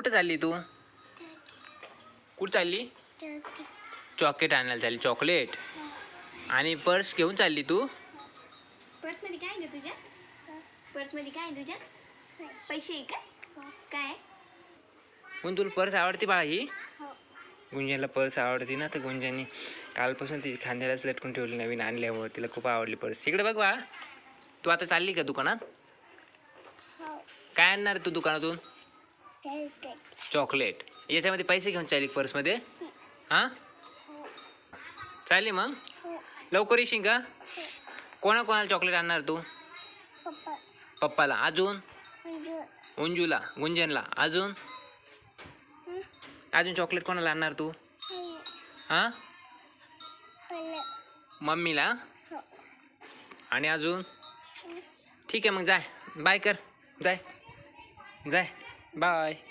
कुठे चालली तू? कुठे चालली? चॉकलेट आणायला चालली. चॉकलेट आणि पर्स घेऊन चालली तू? पर्स मध्ये काय आहे ग तुझ्या? पर्स मध्ये काय आहे तुझ्या? पैसे आहे का? काय? पण तुला पर्स आवडते बाळा ही? गुंजनला पर्स आवडते ना, तर गुंजननी कालपासून ती खांद्यालाच लटकून ठेवली, नवीन आणल्यामुळे तिला खूप आवडली पर्स. इकडे बघ बाळा, तू आता चालली का दुकानात? काय आणणार तू दुकानातून? चॉकलेट. याच्यामध्ये पैसे घेऊन चालली पर्समध्ये? हां चालली मग लवकर येशील का? कोणाला चॉकलेट आणणार तू? पप्पाला. अजून? उंजूला, गुंजनला. अजून चॉकलेट कोणाला आणणार तू? हां मम्मीला. आणि अजून? ठीक आहे मग, जाय बाय कर. जाय बाय.